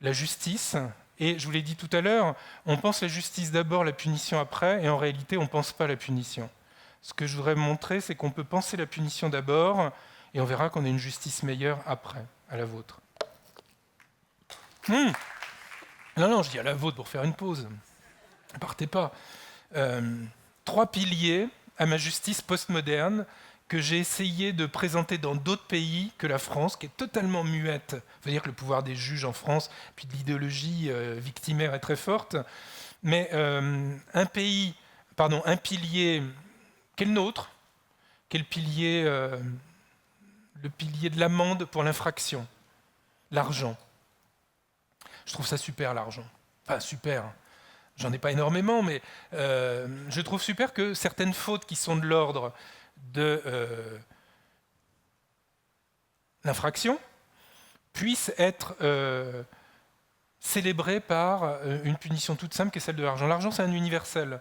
la justice. Et je vous l'ai dit tout à l'heure, on pense la justice d'abord, la punition après, et en réalité, on ne pense pas la punition. Ce que je voudrais montrer, c'est qu'on peut penser la punition d'abord, et on verra qu'on a une justice meilleure après, à la vôtre. Non, je dis à la vôtre pour faire une pause. Ne partez pas. 3 piliers à ma justice postmoderne que j'ai essayé de présenter dans d'autres pays que la France, qui est totalement muette. Il faut dire que le pouvoir des juges en France, puis de l'idéologie victimaire est très forte. Mais un pilier qu'est le nôtre, qui est le pilier de l'amende pour l'infraction, l'argent. Je trouve ça super, l'argent. Enfin, super. J'en ai pas énormément, mais je trouve super que certaines fautes qui sont de l'ordre de l'infraction puissent être célébrées par une punition toute simple qui est celle de l'argent. L'argent, c'est un universel.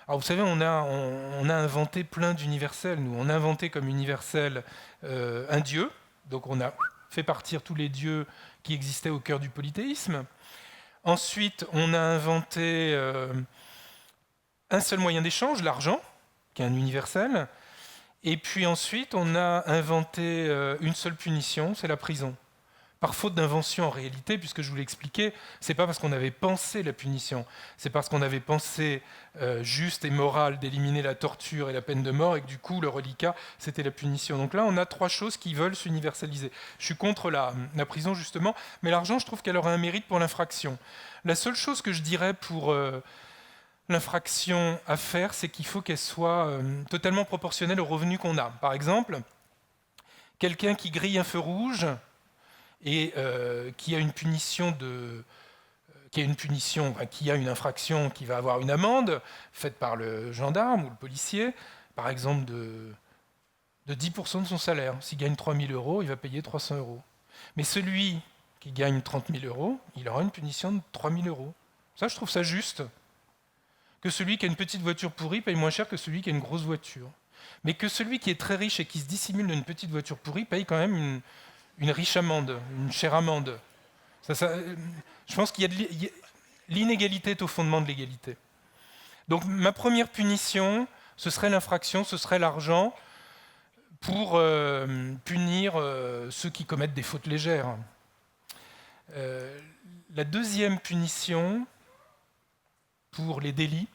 Alors vous savez, on a inventé plein d'universels, nous. On a inventé comme universel un dieu, donc on a fait partir tous les dieux qui existaient au cœur du polythéisme. Ensuite, on a inventé un seul moyen d'échange, l'argent, qui est un universel. Et puis ensuite, on a inventé une seule punition, c'est la prison. Par faute d'invention en réalité, puisque je vous l'ai expliqué, c'est pas parce qu'on avait pensé la punition, c'est parce qu'on avait pensé juste et moral d'éliminer la torture et la peine de mort, et que du coup, le reliquat, c'était la punition. Donc là, on a 3 choses qui veulent s'universaliser. Je suis contre la prison, justement, mais l'argent, je trouve qu'elle aurait un mérite pour l'infraction. La seule chose que je dirais pour l'infraction à faire, c'est qu'il faut qu'elle soit totalement proportionnelle au revenu qu'on a. Par exemple, quelqu'un qui grille un feu rouge et qui a une infraction qui va avoir une amende faite par le gendarme ou le policier, par exemple de 10% de son salaire. S'il gagne 3 000 €, il va payer 300 €. Mais celui qui gagne 30 000 €, il aura une punition de 3 000 €. Ça, je trouve ça juste. Que celui qui a une petite voiture pourrie paye moins cher que celui qui a une grosse voiture. mais que celui qui est très riche et qui se dissimule d'une petite voiture pourrie paye quand même une riche amende, une chère amende. Je pense qu'il y a l'inégalité est au fondement de l'égalité. Donc ma première punition, ce serait l'infraction, ce serait l'argent pour punir ceux qui commettent des fautes légères. La deuxième punition pour les délits,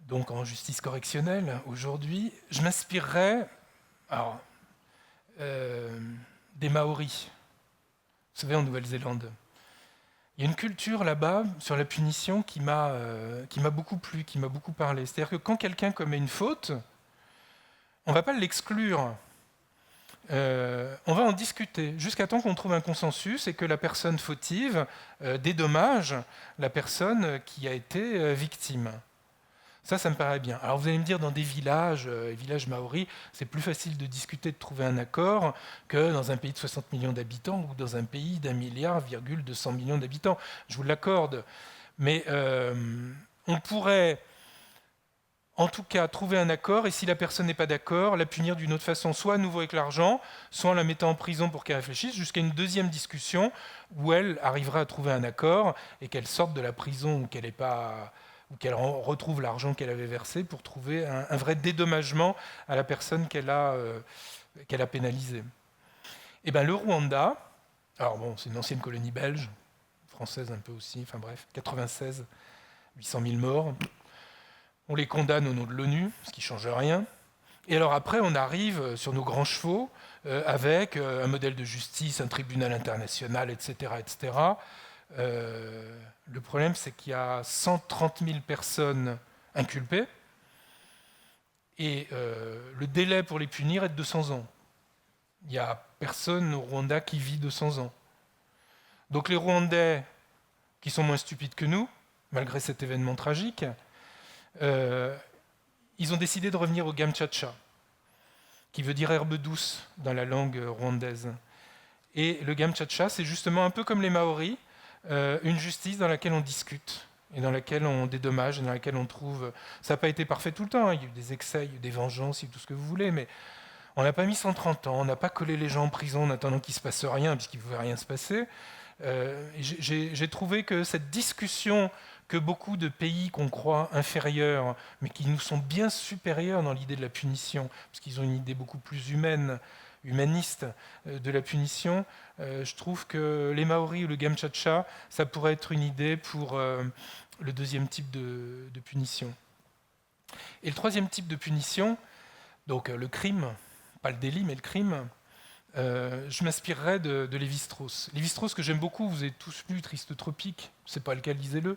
donc en justice correctionnelle, aujourd'hui, je m'inspirerais des Maoris, vous savez, en Nouvelle-Zélande. Il y a une culture là-bas sur la punition qui m'a beaucoup plu, qui m'a beaucoup parlé. C'est-à-dire que quand quelqu'un commet une faute, on ne va pas l'exclure. On va en discuter jusqu'à temps qu'on trouve un consensus et que la personne fautive dédommage la personne qui a été victime. Ça me paraît bien. Alors vous allez me dire, dans des villages maoris, c'est plus facile de discuter, de trouver un accord que dans un pays de 60 millions d'habitants ou dans un pays d'1,2 milliard d'habitants. Je vous l'accorde. Mais on pourrait, en tout cas, trouver un accord, et si la personne n'est pas d'accord, la punir d'une autre façon, soit à nouveau avec l'argent, soit en la mettant en prison pour qu'elle réfléchisse, jusqu'à une deuxième discussion où elle arrivera à trouver un accord et qu'elle sorte de la prison ou qu'elle retrouve l'argent qu'elle avait versé pour trouver un vrai dédommagement à la personne qu'elle a pénalisée. Et bien le Rwanda, alors bon, c'est une ancienne colonie belge, française un peu aussi, enfin bref, 96, 800 000 morts. On les condamne au nom de l'ONU, ce qui ne change rien. Et alors après, on arrive sur nos grands chevaux avec un modèle de justice, un tribunal international, etc., etc., le problème, c'est qu'il y a 130 000 personnes inculpées et le délai pour les punir est de 200 ans. Il n'y a personne au Rwanda qui vit 200 ans. Donc les Rwandais, qui sont moins stupides que nous, malgré cet événement tragique, ils ont décidé de revenir au gamchacha, qui veut dire herbe douce dans la langue rwandaise. Et le gamchacha, c'est justement un peu comme les Maoris, une justice dans laquelle on discute et dans laquelle on dédommage et dans laquelle on trouve... Ça n'a pas été parfait tout le temps, hein. Il y a eu des excès, il y a eu des vengeances, il y a eu tout ce que vous voulez, mais on n'a pas mis 130 ans, on n'a pas collé les gens en prison en attendant qu'il ne se passe rien, puisqu'il ne pouvait rien se passer. J'ai trouvé que cette discussion que beaucoup de pays qu'on croit inférieurs, mais qui nous sont bien supérieurs dans l'idée de la punition, parce qu'ils ont une idée beaucoup plus humaniste de la punition, je trouve que les Maoris ou le gamchacha, ça pourrait être une idée pour le deuxième type de punition. Et le troisième type de punition, donc le crime, pas le délit, mais le crime, je m'inspirerais de Lévi-Strauss. Lévi-Strauss que j'aime beaucoup, vous avez tous lu Triste Tropique, c'est pas le cas, lisez-le.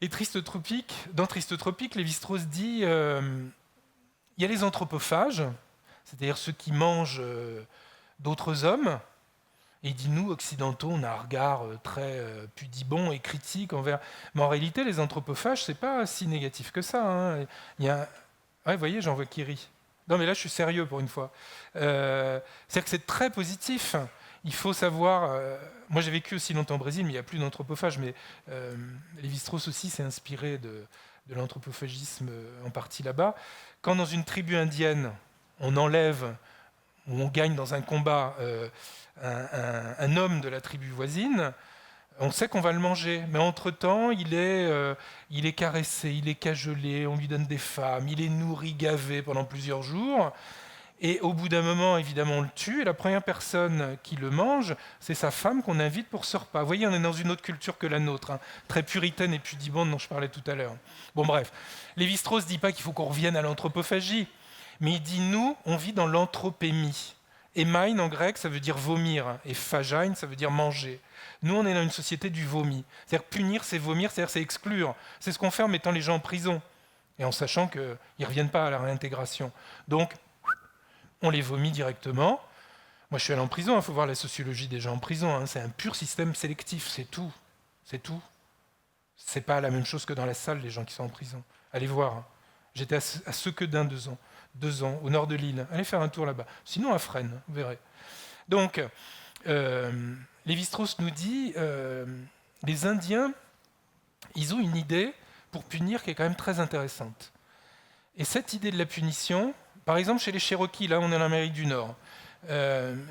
Et Triste Tropique, dans Triste Tropique, Lévi-Strauss dit il y a les anthropophages, c'est-à-dire ceux qui mangent d'autres hommes, et il dit nous, occidentaux, on a un regard très pudibond et critique envers... Mais en réalité, les anthropophages, c'est pas si négatif que ça. Hein. Il y a... Ouais, vous voyez, j'en vois qui rit. Non, mais là, je suis sérieux pour une fois. C'est-à-dire que c'est très positif. Il faut savoir... moi, j'ai vécu aussi longtemps au Brésil, mais il n'y a plus d'anthropophages. Mais Lévi-Strauss aussi s'est inspiré de l'anthropophagisme en partie là-bas. Quand dans une tribu indienne, on enlève ou on gagne dans un combat un homme de la tribu voisine, on sait qu'on va le manger, mais entre-temps, il est caressé, il est cajolé, on lui donne des femmes, il est nourri, gavé pendant plusieurs jours, et au bout d'un moment, évidemment, on le tue, et la première personne qui le mange, c'est sa femme qu'on invite pour ce repas. Vous voyez, on est dans une autre culture que la nôtre, hein, très puritaine et pudibonde dont je parlais tout à l'heure. Bon bref, Lévi-Strauss ne dit pas qu'il faut qu'on revienne à l'anthropophagie, mais il dit, nous, on vit dans l'anthropémie. Émein en grec, ça veut dire vomir, et phagein, ça veut dire manger. Nous, on est dans une société du vomi. C'est-à-dire punir, c'est vomir, c'est-à-dire c'est exclure. C'est ce qu'on fait en mettant les gens en prison, et en sachant qu'ils ne reviennent pas à la réintégration. Donc, on les vomit directement. Moi, je suis allé en prison, il faut voir la sociologie des gens en prison. Hein. C'est un pur système sélectif, c'est tout. C'est tout. C'est pas la même chose que dans la salle, les gens qui sont en prison. Allez voir. Hein. J'étais à Sequedin 2 ans, au nord de l'île. Allez faire un tour là-bas. Sinon, à Fresnes, vous verrez. Donc, Lévi-Strauss nous dit, les Indiens, ils ont une idée pour punir qui est quand même très intéressante. Et cette idée de la punition, par exemple chez les Cherokees, là on est en Amérique du Nord,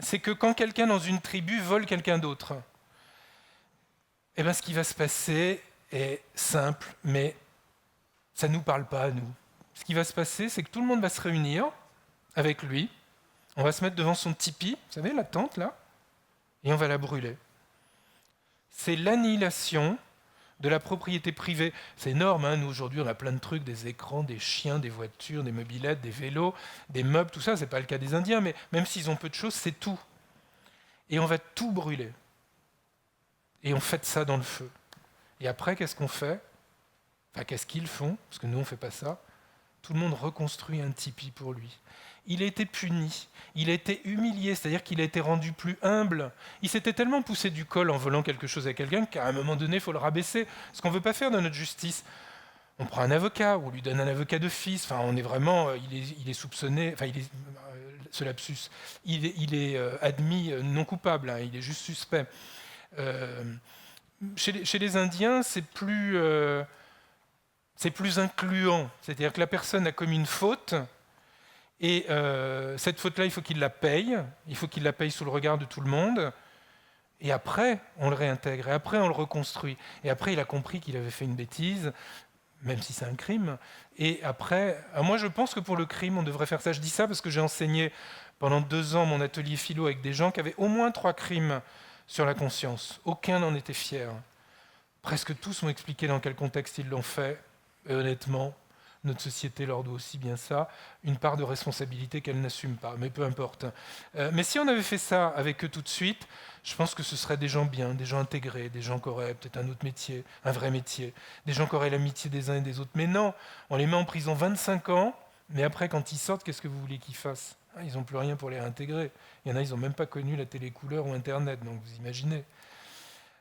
c'est que quand quelqu'un dans une tribu vole quelqu'un d'autre, eh bien, ce qui va se passer est simple, mais ça ne nous parle pas à nous. Ce qui va se passer, c'est que tout le monde va se réunir avec lui, on va se mettre devant son tipi, vous savez, la tente là, et on va la brûler. C'est l'annihilation de la propriété privée. C'est énorme, hein, nous aujourd'hui on a plein de trucs, des écrans, des chiens, des voitures, des mobylettes, des vélos, des meubles, tout ça, c'est pas le cas des Indiens, mais même s'ils ont peu de choses, c'est tout. Et on va tout brûler. Et on fait ça dans le feu. Et après, qu'est-ce qu'on fait ? Enfin, qu'est-ce qu'ils font ? Parce que nous, on ne fait pas ça. Tout le monde reconstruit un tipi pour lui. Il a été puni, il a été humilié, c'est-à-dire qu'il a été rendu plus humble. Il s'était tellement poussé du col en volant quelque chose à quelqu'un qu'à un moment donné, il faut le rabaisser. Ce qu'on ne veut pas faire dans notre justice. On prend un avocat, on lui donne un avocat d'office. Enfin, on est vraiment, il est soupçonné, enfin, ce lapsus, il est admis non coupable, hein, il est juste suspect. Chez les Indiens, c'est plus incluant. C'est-à-dire que la personne a commis une faute, et cette faute-là, il faut qu'il la paye. Il faut qu'il la paye sous le regard de tout le monde. Et après, on le réintègre. Et après, on le reconstruit. Et après, il a compris qu'il avait fait une bêtise, même si c'est un crime. Et après, moi, je pense que pour le crime, on devrait faire ça. Je dis ça parce que j'ai enseigné pendant 2 ans mon atelier philo avec des gens qui avaient au moins 3 crimes sur la conscience. Aucun n'en était fier. Presque tous m'ont expliqué dans quel contexte ils l'ont fait. Et honnêtement, notre société leur doit aussi bien ça, une part de responsabilité qu'elle n'assume pas, mais peu importe. Mais si on avait fait ça avec eux tout de suite, je pense que ce seraient des gens bien, des gens intégrés, des gens qui auraient peut-être un autre métier, un vrai métier, des gens qui auraient l'amitié des uns et des autres. Mais non, on les met en prison 25 ans, mais après, quand ils sortent, qu'est-ce que vous voulez qu'ils fassent ? Ils n'ont plus rien pour les réintégrer. Il y en a, ils n'ont même pas connu la télécouleur ou Internet, donc vous imaginez.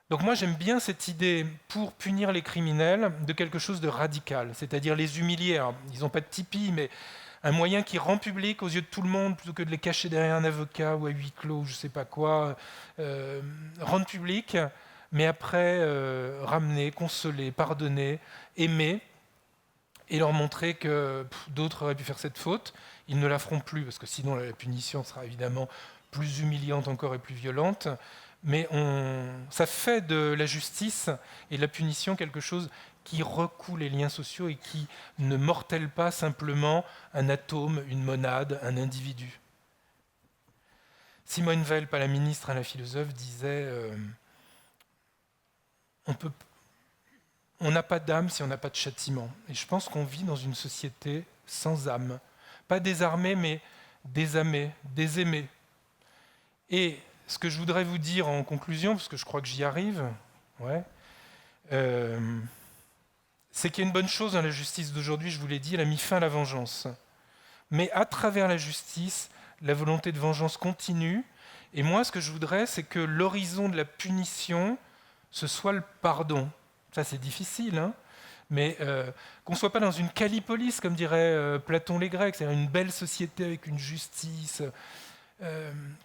Donc moi j'aime bien cette idée, pour punir les criminels, de quelque chose de radical, c'est-à-dire les humilier. Alors, ils n'ont pas de tipi, mais un moyen qui rend public aux yeux de tout le monde, plutôt que de les cacher derrière un avocat ou à huis clos, je ne sais pas quoi, rendre public, mais après ramener, consoler, pardonner, aimer, et leur montrer que d'autres auraient pu faire cette faute. Ils ne la feront plus, parce que sinon la punition sera évidemment plus humiliante encore et plus violente. Mais ça fait de la justice et de la punition quelque chose qui recoue les liens sociaux et qui ne mortelle pas simplement un atome, une monade, un individu. Simone Weil, pas la ministre, la philosophe, disait on n'a pas d'âme si on n'a pas de châtiment. Et je pense qu'on vit dans une société sans âme. Pas désarmée, mais désamée, désaimée. Et ce que je voudrais vous dire en conclusion, parce que je crois que j'y arrive, c'est qu'il y a une bonne chose dans la justice d'aujourd'hui, je vous l'ai dit, elle a mis fin à la vengeance. Mais à travers la justice, la volonté de vengeance continue. Et moi, ce que je voudrais, c'est que l'horizon de la punition, ce soit le pardon. Ça, c'est difficile, hein, mais qu'on ne soit pas dans une calipolis, comme dirait Platon les Grecs, c'est-à-dire une belle société avec une justice...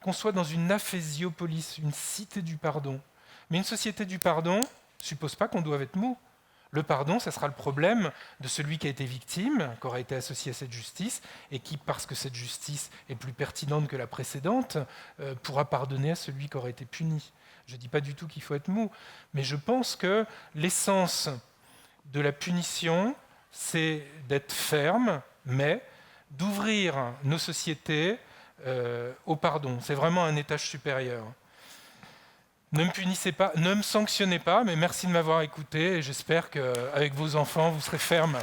qu'on soit dans une aphésiopolis, une cité du pardon. Mais une société du pardon ne suppose pas qu'on doive être mou. Le pardon, ça sera le problème de celui qui a été victime, qui aura été associé à cette justice, et qui, parce que cette justice est plus pertinente que la précédente, pourra pardonner à celui qui aura été puni. Je ne dis pas du tout qu'il faut être mou, mais je pense que l'essence de la punition, c'est d'être ferme, mais d'ouvrir nos sociétés au pardon. C'est vraiment un étage supérieur. Ne me punissez pas, ne me sanctionnez pas, mais merci de m'avoir écouté et j'espère qu'avec vos enfants, vous serez fermes.